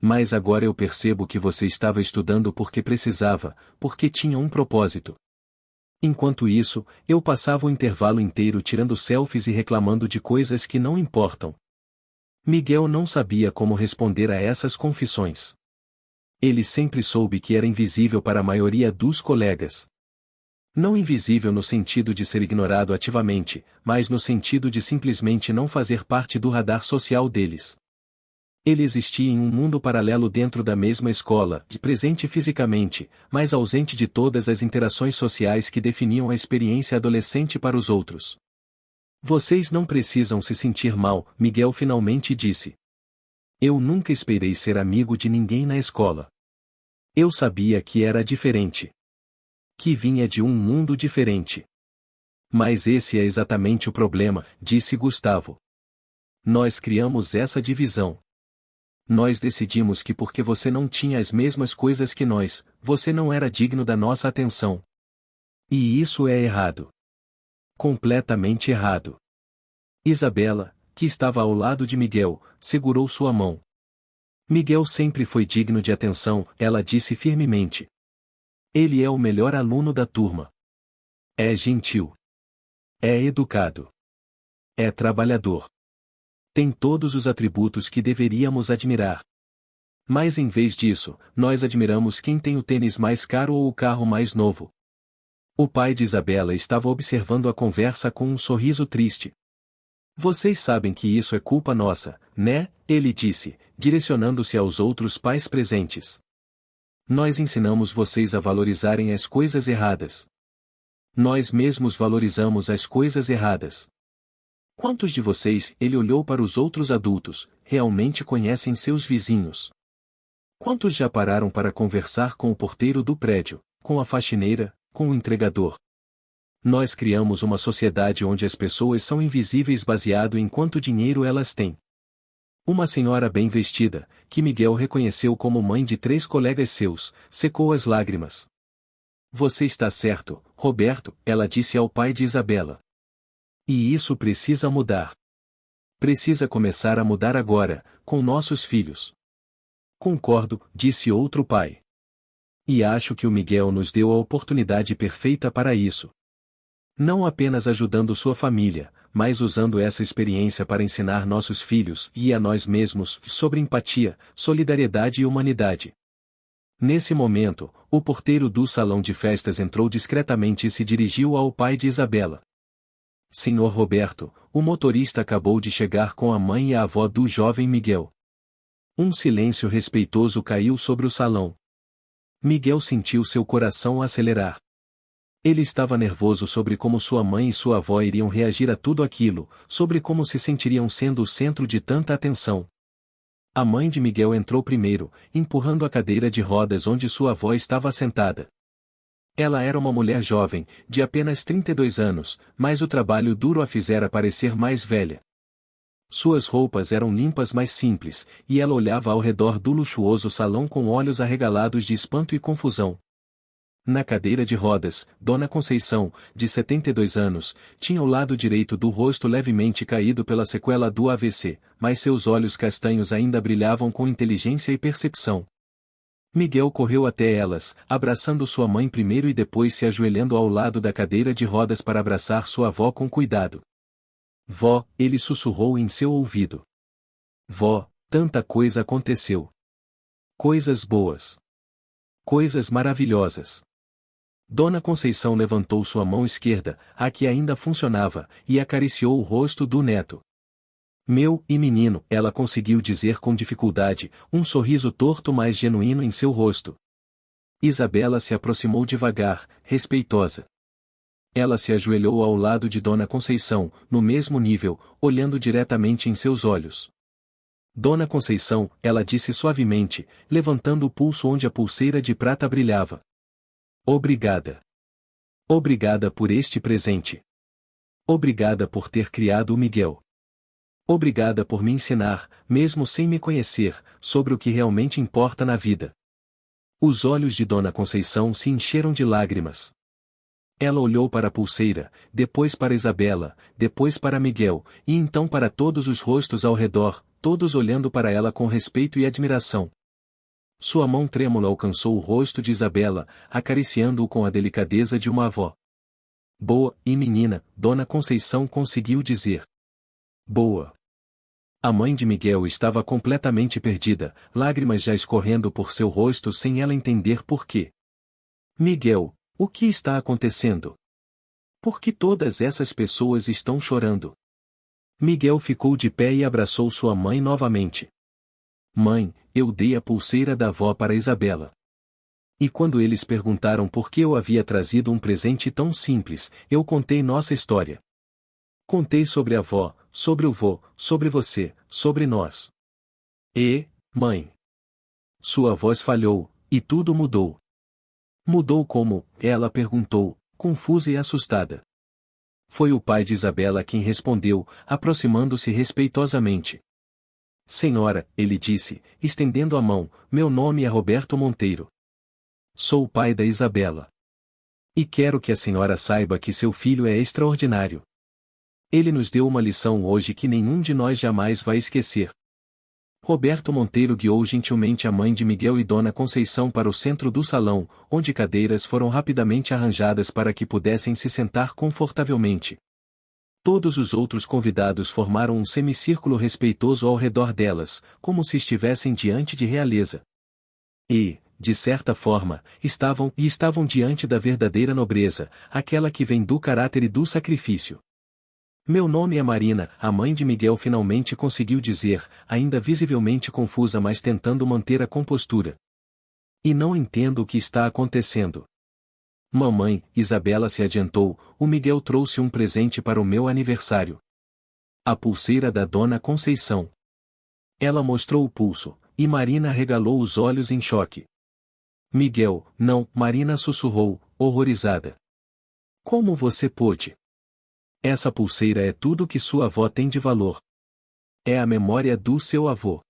Mas agora eu percebo que você estava estudando porque precisava, porque tinha um propósito. Enquanto isso, eu passava o intervalo inteiro tirando selfies e reclamando de coisas que não importam. Miguel não sabia como responder a essas confissões. Ele sempre soube que era invisível para a maioria dos colegas. Não invisível no sentido de ser ignorado ativamente, mas no sentido de simplesmente não fazer parte do radar social deles. Ele existia em um mundo paralelo dentro da mesma escola, presente fisicamente, mas ausente de todas as interações sociais que definiam a experiência adolescente para os outros. Vocês não precisam se sentir mal, Miguel finalmente disse. Eu nunca esperei ser amigo de ninguém na escola. Eu sabia que era diferente. Que vinha de um mundo diferente. Mas esse é exatamente o problema, disse Gustavo. Nós criamos essa divisão. Nós decidimos que porque você não tinha as mesmas coisas que nós, você não era digno da nossa atenção. E isso é errado. Completamente errado. Isabela, que estava ao lado de Miguel, segurou sua mão. Miguel sempre foi digno de atenção, ela disse firmemente. Ele é o melhor aluno da turma. É gentil. É educado. É trabalhador. Tem todos os atributos que deveríamos admirar. Mas em vez disso, nós admiramos quem tem o tênis mais caro ou o carro mais novo. O pai de Isabela estava observando a conversa com um sorriso triste. Vocês sabem que isso é culpa nossa, né? Ele disse, direcionando-se aos outros pais presentes. Nós ensinamos vocês a valorizarem as coisas erradas. Nós mesmos valorizamos as coisas erradas. Quantos de vocês, ele olhou para os outros adultos, realmente conhecem seus vizinhos? Quantos já pararam para conversar com o porteiro do prédio, com a faxineira, com o entregador? Nós criamos uma sociedade onde as pessoas são invisíveis baseado em quanto dinheiro elas têm. Uma senhora bem vestida, que Miguel reconheceu como mãe de 3 colegas seus, secou as lágrimas. Você está certo, Roberto, ela disse ao pai de Isabela. E isso precisa mudar. Precisa começar a mudar agora, com nossos filhos. Concordo, disse outro pai. E acho que o Miguel nos deu a oportunidade perfeita para isso. Não apenas ajudando sua família, mas usando essa experiência para ensinar nossos filhos e a nós mesmos sobre empatia, solidariedade e humanidade. Nesse momento, o porteiro do salão de festas entrou discretamente e se dirigiu ao pai de Isabela. Senhor Roberto, o motorista acabou de chegar com a mãe e a avó do jovem Miguel. Um silêncio respeitoso caiu sobre o salão. Miguel sentiu seu coração acelerar. Ele estava nervoso sobre como sua mãe e sua avó iriam reagir a tudo aquilo, sobre como se sentiriam sendo o centro de tanta atenção. A mãe de Miguel entrou primeiro, empurrando a cadeira de rodas onde sua avó estava sentada. Ela era uma mulher jovem, de apenas 32 anos, mas o trabalho duro a fizera parecer mais velha. Suas roupas eram limpas mas simples, e ela olhava ao redor do luxuoso salão com olhos arregalados de espanto e confusão. Na cadeira de rodas, Dona Conceição, de 72 anos, tinha o lado direito do rosto levemente caído pela sequela do AVC, mas seus olhos castanhos ainda brilhavam com inteligência e percepção. Miguel correu até elas, abraçando sua mãe primeiro e depois se ajoelhando ao lado da cadeira de rodas para abraçar sua avó com cuidado. Vó, ele sussurrou em seu ouvido. Vó, tanta coisa aconteceu. Coisas boas. Coisas maravilhosas. Dona Conceição levantou sua mão esquerda, a que ainda funcionava, e acariciou o rosto do neto. Meu e menino, ela conseguiu dizer com dificuldade, um sorriso torto mas genuíno em seu rosto. Isabela se aproximou devagar, respeitosa. Ela se ajoelhou ao lado de Dona Conceição, no mesmo nível, olhando diretamente em seus olhos. Dona Conceição, ela disse suavemente, levantando o pulso onde a pulseira de prata brilhava. Obrigada. Obrigada por este presente. Obrigada por ter criado o Miguel. Obrigada por me ensinar, mesmo sem me conhecer, sobre o que realmente importa na vida. Os olhos de Dona Conceição se encheram de lágrimas. Ela olhou para a pulseira, depois para Isabela, depois para Miguel, e então para todos os rostos ao redor, todos olhando para ela com respeito e admiração. Sua mão trêmula alcançou o rosto de Isabela, acariciando-o com a delicadeza de uma avó. Boa, e menina, Dona Conceição conseguiu dizer. Boa. A mãe de Miguel estava completamente perdida, lágrimas já escorrendo por seu rosto sem ela entender por quê. Miguel, o que está acontecendo? Por que todas essas pessoas estão chorando? Miguel ficou de pé e abraçou sua mãe novamente. Mãe, eu dei a pulseira da avó para Isabela. E quando eles perguntaram por que eu havia trazido um presente tão simples, eu contei nossa história. Contei sobre a avó, sobre o vô, sobre você, sobre nós. E, mãe. Sua voz falhou, e tudo mudou. Mudou como? Ela perguntou, confusa e assustada. Foi o pai de Isabela quem respondeu, aproximando-se respeitosamente. Senhora, ele disse, estendendo a mão, meu nome é Roberto Monteiro. Sou o pai da Isabela. E quero que a senhora saiba que seu filho é extraordinário. Ele nos deu uma lição hoje que nenhum de nós jamais vai esquecer. Roberto Monteiro guiou gentilmente a mãe de Miguel e Dona Conceição para o centro do salão, onde cadeiras foram rapidamente arranjadas para que pudessem se sentar confortavelmente. Todos os outros convidados formaram um semicírculo respeitoso ao redor delas, como se estivessem diante de realeza. E, de certa forma, estavam diante da verdadeira nobreza, aquela que vem do caráter e do sacrifício. Meu nome é Marina, a mãe de Miguel finalmente conseguiu dizer, ainda visivelmente confusa mas tentando manter a compostura. E não entendo o que está acontecendo. Mamãe, Isabela se adiantou, o Miguel trouxe um presente para o meu aniversário. A pulseira da Dona Conceição. Ela mostrou o pulso, e Marina arregalou os olhos em choque. Miguel, não, Marina sussurrou, horrorizada. Como você pôde? Essa pulseira é tudo que sua avó tem de valor. É a memória do seu avô.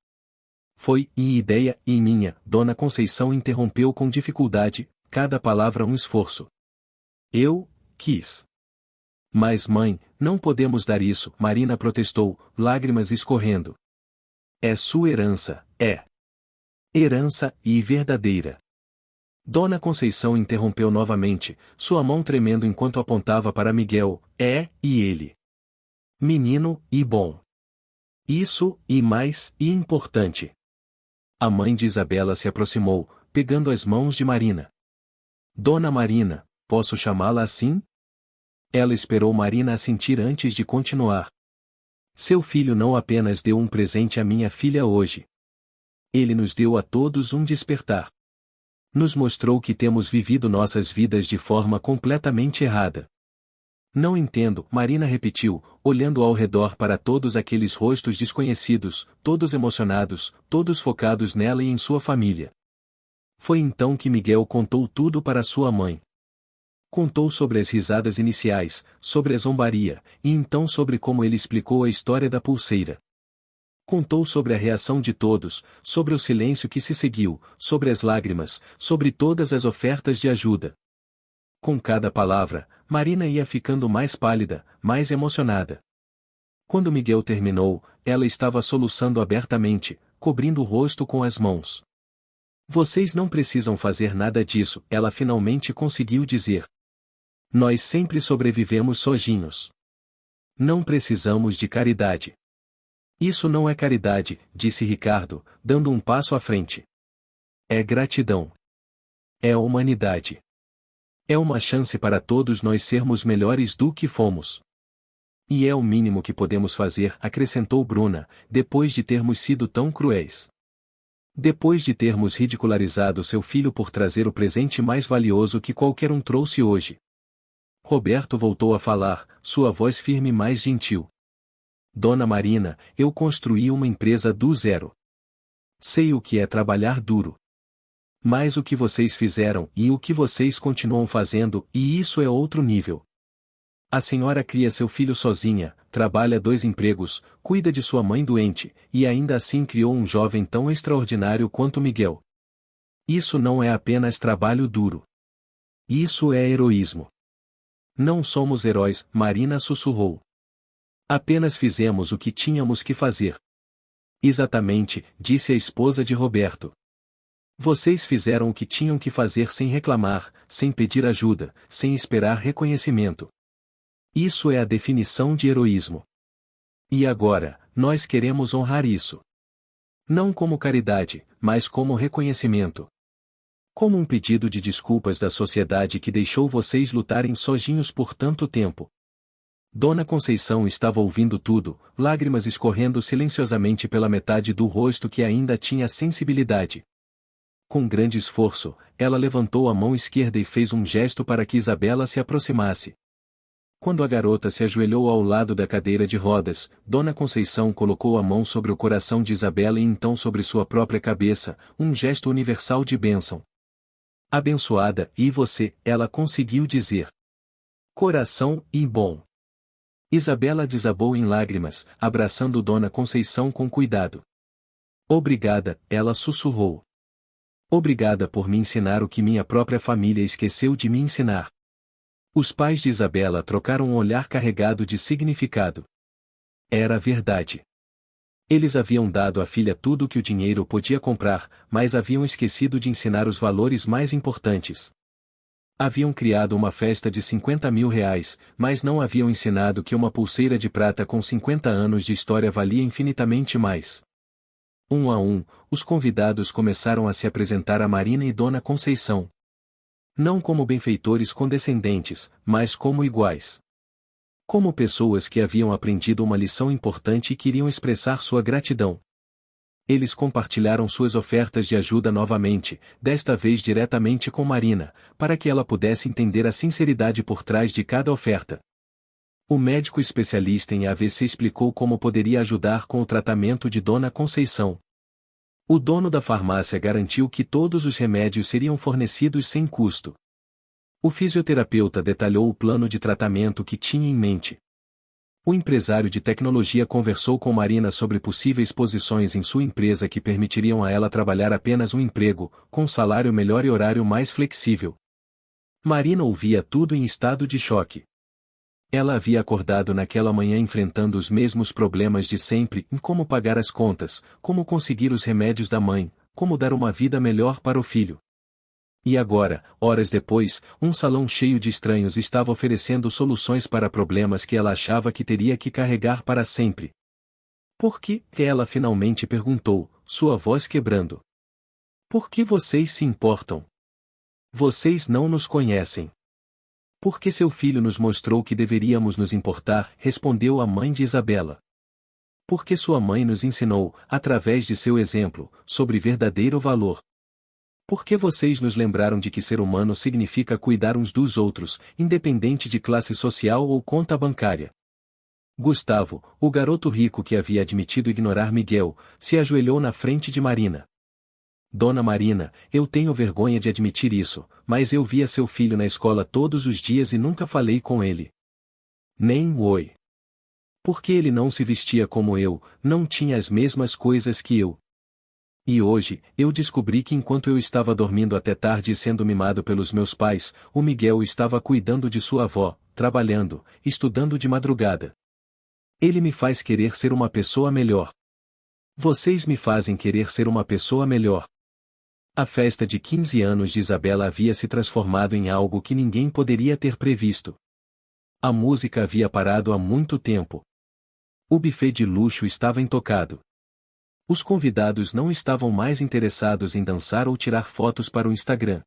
Foi, e ideia, e minha, Dona Conceição interrompeu com dificuldade, cada palavra um esforço. Eu, quis. Mas mãe, não podemos dar isso, Marina protestou, lágrimas escorrendo. É sua herança, é. Herança, e verdadeira. Dona Conceição interrompeu novamente, sua mão tremendo enquanto apontava para Miguel, e ele. Menino, e bom. Isso, e mais, e importante. A mãe de Isabela se aproximou, pegando as mãos de Marina. Dona Marina, posso chamá-la assim? Ela esperou Marina assentir antes de continuar. Seu filho não apenas deu um presente à minha filha hoje. Ele nos deu a todos um despertar. Nos mostrou que temos vivido nossas vidas de forma completamente errada. Não entendo, Marina repetiu, olhando ao redor para todos aqueles rostos desconhecidos, todos emocionados, todos focados nela e em sua família. Foi então que Miguel contou tudo para sua mãe. Contou sobre as risadas iniciais, sobre a zombaria, e então sobre como ele explicou a história da pulseira. Contou sobre a reação de todos, sobre o silêncio que se seguiu, sobre as lágrimas, sobre todas as ofertas de ajuda. Com cada palavra, Marina ia ficando mais pálida, mais emocionada. Quando Miguel terminou, ela estava soluçando abertamente, cobrindo o rosto com as mãos. Vocês não precisam fazer nada disso, ela finalmente conseguiu dizer. Nós sempre sobrevivemos sozinhos. Não precisamos de caridade. Isso não é caridade, disse Ricardo, dando um passo à frente. É gratidão. É humanidade. É uma chance para todos nós sermos melhores do que fomos. E é o mínimo que podemos fazer, acrescentou Bruna, depois de termos sido tão cruéis. Depois de termos ridicularizado seu filho por trazer o presente mais valioso que qualquer um trouxe hoje. Roberto voltou a falar, sua voz firme e mais gentil. Dona Marina, eu construí uma empresa do zero. Sei o que é trabalhar duro. Mas o que vocês fizeram e o que vocês continuam fazendo, e isso é outro nível. A senhora cria seu filho sozinha, trabalha 2 empregos, cuida de sua mãe doente, e ainda assim criou um jovem tão extraordinário quanto Miguel. Isso não é apenas trabalho duro. Isso é heroísmo. Não somos heróis, Marina sussurrou. Apenas fizemos o que tínhamos que fazer. Exatamente, disse a esposa de Roberto. Vocês fizeram o que tinham que fazer sem reclamar, sem pedir ajuda, sem esperar reconhecimento. Isso é a definição de heroísmo. E agora, nós queremos honrar isso. Não como caridade, mas como reconhecimento. Como um pedido de desculpas da sociedade que deixou vocês lutarem sozinhos por tanto tempo. Dona Conceição estava ouvindo tudo, lágrimas escorrendo silenciosamente pela metade do rosto que ainda tinha sensibilidade. Com grande esforço, ela levantou a mão esquerda e fez um gesto para que Isabela se aproximasse. Quando a garota se ajoelhou ao lado da cadeira de rodas, Dona Conceição colocou a mão sobre o coração de Isabela e então sobre sua própria cabeça, um gesto universal de bênção. Abençoada, e você, ela conseguiu dizer. Coração, e bom. Isabela desabou em lágrimas, abraçando Dona Conceição com cuidado. Obrigada, ela sussurrou. Obrigada por me ensinar o que minha própria família esqueceu de me ensinar. Os pais de Isabela trocaram um olhar carregado de significado. Era verdade. Eles haviam dado à filha tudo o que o dinheiro podia comprar, mas haviam esquecido de ensinar os valores mais importantes. Haviam criado uma festa de 50 mil reais, mas não haviam ensinado que uma pulseira de prata com 50 anos de história valia infinitamente mais. Um a um, os convidados começaram a se apresentar a Marina e Dona Conceição. Não como benfeitores condescendentes, mas como iguais. Como pessoas que haviam aprendido uma lição importante e queriam expressar sua gratidão. Eles compartilharam suas ofertas de ajuda novamente, desta vez diretamente com Marina, para que ela pudesse entender a sinceridade por trás de cada oferta. O médico especialista em AVC explicou como poderia ajudar com o tratamento de Dona Conceição. O dono da farmácia garantiu que todos os remédios seriam fornecidos sem custo. O fisioterapeuta detalhou o plano de tratamento que tinha em mente. O empresário de tecnologia conversou com Marina sobre possíveis posições em sua empresa que permitiriam a ela trabalhar apenas um emprego, com salário melhor e horário mais flexível. Marina ouvia tudo em estado de choque. Ela havia acordado naquela manhã enfrentando os mesmos problemas de sempre, em como pagar as contas, como conseguir os remédios da mãe, como dar uma vida melhor para o filho. E agora, horas depois, um salão cheio de estranhos estava oferecendo soluções para problemas que ela achava que teria que carregar para sempre. Por que? Ela finalmente perguntou, sua voz quebrando. Por que vocês se importam? Vocês não nos conhecem. Porque seu filho nos mostrou que deveríamos nos importar, respondeu a mãe de Isabela. Porque sua mãe nos ensinou, através de seu exemplo, sobre verdadeiro valor. Porque vocês nos lembraram de que ser humano significa cuidar uns dos outros, independente de classe social ou conta bancária. Gustavo, o garoto rico que havia admitido ignorar Miguel, se ajoelhou na frente de Marina. Dona Marina, eu tenho vergonha de admitir isso, mas eu via seu filho na escola todos os dias e nunca falei com ele. Nem um oi. Porque ele não se vestia como eu, não tinha as mesmas coisas que eu. E hoje, eu descobri que enquanto eu estava dormindo até tarde e sendo mimado pelos meus pais, o Miguel estava cuidando de sua avó, trabalhando, estudando de madrugada. Ele me faz querer ser uma pessoa melhor. Vocês me fazem querer ser uma pessoa melhor. A festa de 15 anos de Isabela havia se transformado em algo que ninguém poderia ter previsto. A música havia parado há muito tempo. O buffet de luxo estava intocado. Os convidados não estavam mais interessados em dançar ou tirar fotos para o Instagram.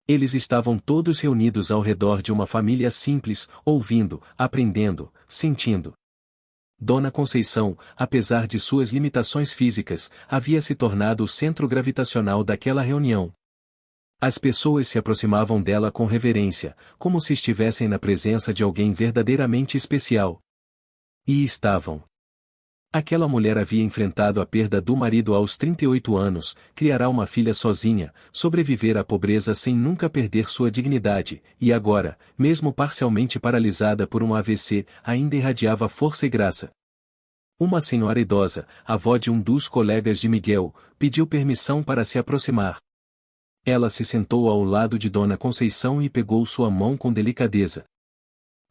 Eles estavam todos reunidos ao redor de uma família simples, ouvindo, aprendendo, sentindo. Dona Conceição, apesar de suas limitações físicas, havia se tornado o centro gravitacional daquela reunião. As pessoas se aproximavam dela com reverência, como se estivessem na presença de alguém verdadeiramente especial. E estavam. Aquela mulher havia enfrentado a perda do marido aos 38 anos, criará uma filha sozinha, sobreviver à pobreza sem nunca perder sua dignidade, e agora, mesmo parcialmente paralisada por um AVC, ainda irradiava força e graça. Uma senhora idosa, avó de um dos colegas de Miguel, pediu permissão para se aproximar. Ela se sentou ao lado de Dona Conceição e pegou sua mão com delicadeza.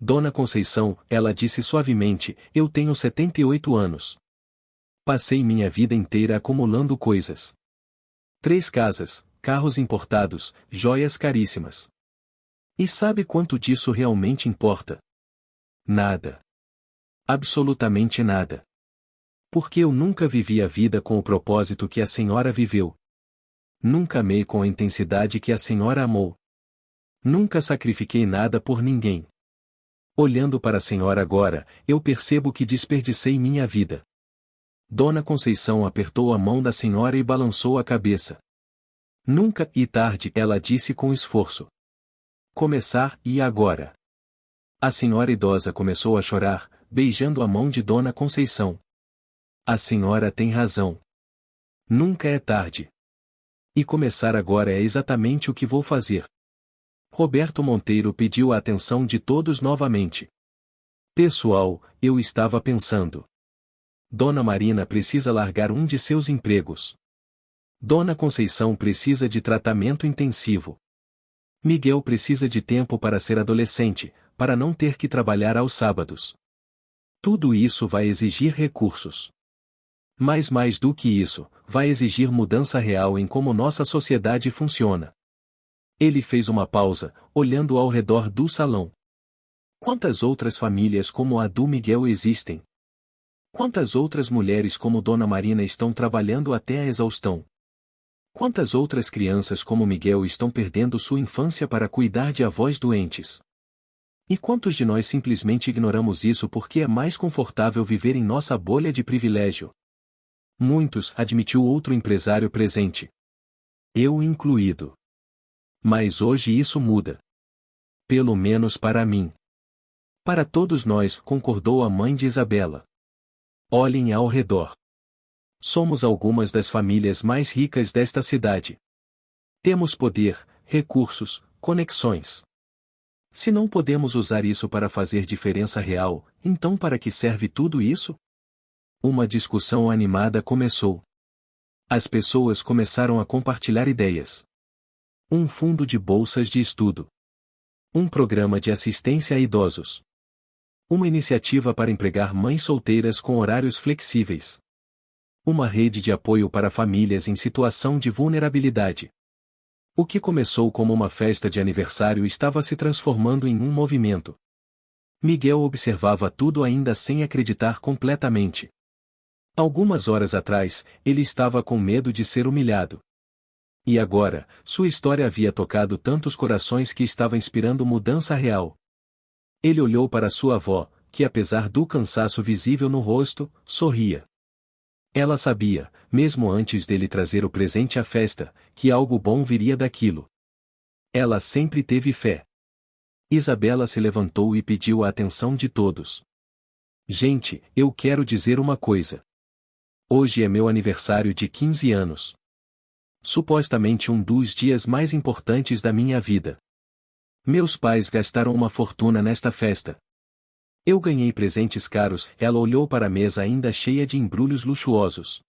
Dona Conceição, ela disse suavemente, eu tenho 78 anos. Passei minha vida inteira acumulando coisas. 3 casas, carros importados, joias caríssimas. E sabe quanto disso realmente importa? Nada. Absolutamente nada. Porque eu nunca vivi a vida com o propósito que a senhora viveu. Nunca amei com a intensidade que a senhora amou. Nunca sacrifiquei nada por ninguém. Olhando para a senhora agora, eu percebo que desperdicei minha vida. Dona Conceição apertou a mão da senhora e balançou a cabeça. Nunca e tarde, ela disse com esforço. Começar e agora. A senhora idosa começou a chorar, beijando a mão de Dona Conceição. A senhora tem razão. Nunca é tarde. E começar agora é exatamente o que vou fazer. Roberto Monteiro pediu a atenção de todos novamente. Pessoal, eu estava pensando. Dona Marina precisa largar um de seus empregos. Dona Conceição precisa de tratamento intensivo. Miguel precisa de tempo para ser adolescente, para não ter que trabalhar aos sábados. Tudo isso vai exigir recursos. Mas mais do que isso, vai exigir mudança real em como nossa sociedade funciona. Ele fez uma pausa, olhando ao redor do salão. Quantas outras famílias como a do Miguel existem? Quantas outras mulheres como Dona Marina estão trabalhando até a exaustão? Quantas outras crianças como Miguel estão perdendo sua infância para cuidar de avós doentes? E quantos de nós simplesmente ignoramos isso porque é mais confortável viver em nossa bolha de privilégio? Muitos, admitiu outro empresário presente. Eu incluído. Mas hoje isso muda. Pelo menos para mim. Para todos nós, concordou a mãe de Isabela. Olhem ao redor. Somos algumas das famílias mais ricas desta cidade. Temos poder, recursos, conexões. Se não podemos usar isso para fazer diferença real, então para que serve tudo isso? Uma discussão animada começou. As pessoas começaram a compartilhar ideias. Um fundo de bolsas de estudo. Um programa de assistência a idosos. Uma iniciativa para empregar mães solteiras com horários flexíveis. Uma rede de apoio para famílias em situação de vulnerabilidade. O que começou como uma festa de aniversário estava se transformando em um movimento. Miguel observava tudo ainda sem acreditar completamente. Algumas horas atrás, ele estava com medo de ser humilhado. E agora, sua história havia tocado tantos corações que estava inspirando mudança real. Ele olhou para sua avó, que apesar do cansaço visível no rosto, sorria. Ela sabia, mesmo antes dele trazer o presente à festa, que algo bom viria daquilo. Ela sempre teve fé. Isabela se levantou e pediu a atenção de todos. Gente, eu quero dizer uma coisa. Hoje é meu aniversário de 15 anos. Supostamente um dos dias mais importantes da minha vida. Meus pais gastaram uma fortuna nesta festa. Eu ganhei presentes caros, ela olhou para a mesa ainda cheia de embrulhos luxuosos.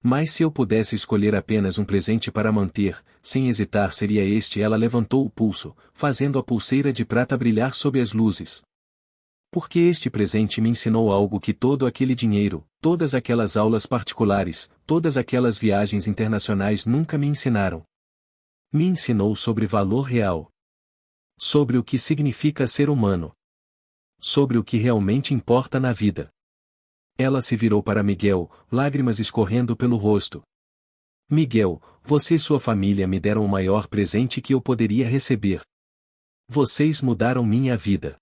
Mas se eu pudesse escolher apenas um presente para manter, sem hesitar seria este. Ela levantou o pulso, fazendo a pulseira de prata brilhar sob as luzes. Porque este presente me ensinou algo que todo aquele dinheiro, todas aquelas aulas particulares, todas aquelas viagens internacionais nunca me ensinaram. Me ensinou sobre valor real. Sobre o que significa ser humano. Sobre o que realmente importa na vida. Ela se virou para Miguel, lágrimas escorrendo pelo rosto. Miguel, você e sua família me deram o maior presente que eu poderia receber. Vocês mudaram minha vida.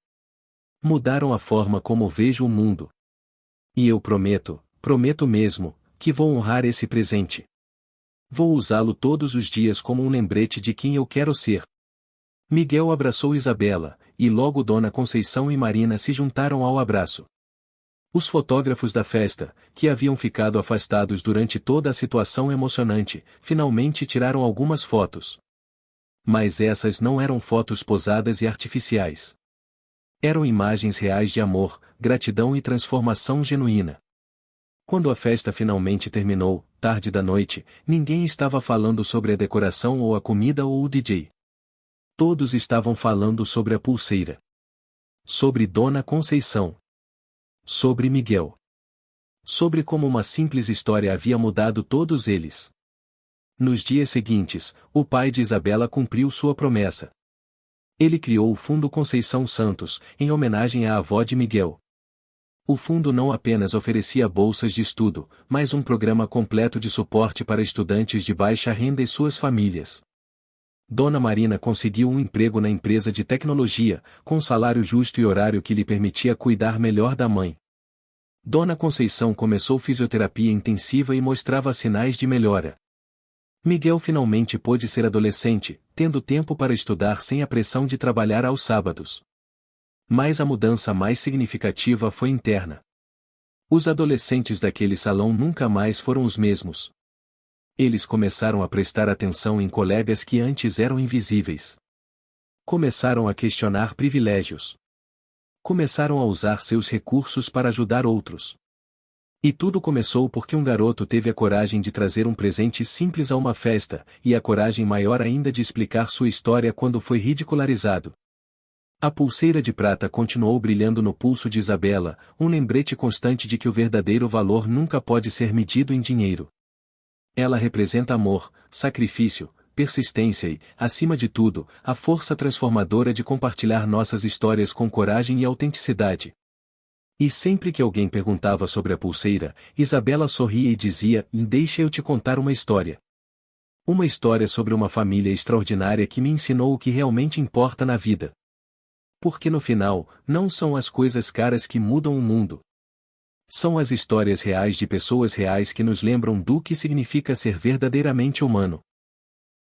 Mudaram a forma como vejo o mundo. E eu prometo mesmo, que vou honrar esse presente. Vou usá-lo todos os dias como um lembrete de quem eu quero ser. Miguel abraçou Isabela, e logo Dona Conceição e Marina se juntaram ao abraço. Os fotógrafos da festa, que haviam ficado afastados durante toda a situação emocionante, finalmente tiraram algumas fotos. Mas essas não eram fotos posadas e artificiais. Eram imagens reais de amor, gratidão e transformação genuína. Quando a festa finalmente terminou, tarde da noite, ninguém estava falando sobre a decoração ou a comida ou o DJ. Todos estavam falando sobre a pulseira. Sobre Dona Conceição. Sobre Miguel. Sobre como uma simples história havia mudado todos eles. Nos dias seguintes, o pai de Isabela cumpriu sua promessa. Ele criou o Fundo Conceição Santos, em homenagem à avó de Miguel. O fundo não apenas oferecia bolsas de estudo, mas um programa completo de suporte para estudantes de baixa renda e suas famílias. Dona Marina conseguiu um emprego na empresa de tecnologia, com salário justo e horário que lhe permitia cuidar melhor da mãe. Dona Conceição começou fisioterapia intensiva e mostrava sinais de melhora. Miguel finalmente pôde ser adolescente, tendo tempo para estudar sem a pressão de trabalhar aos sábados. Mas a mudança mais significativa foi interna. Os adolescentes daquele salão nunca mais foram os mesmos. Eles começaram a prestar atenção em colegas que antes eram invisíveis. Começaram a questionar privilégios. Começaram a usar seus recursos para ajudar outros. E tudo começou porque um garoto teve a coragem de trazer um presente simples a uma festa, e a coragem maior ainda de explicar sua história quando foi ridicularizado. A pulseira de prata continuou brilhando no pulso de Isabela, um lembrete constante de que o verdadeiro valor nunca pode ser medido em dinheiro. Ela representa amor, sacrifício, persistência e, acima de tudo, a força transformadora de compartilhar nossas histórias com coragem e autenticidade. E sempre que alguém perguntava sobre a pulseira, Isabela sorria e dizia: "Deixa eu te contar uma história. Uma história sobre uma família extraordinária que me ensinou o que realmente importa na vida. Porque no final, não são as coisas caras que mudam o mundo. São as histórias reais de pessoas reais que nos lembram do que significa ser verdadeiramente humano."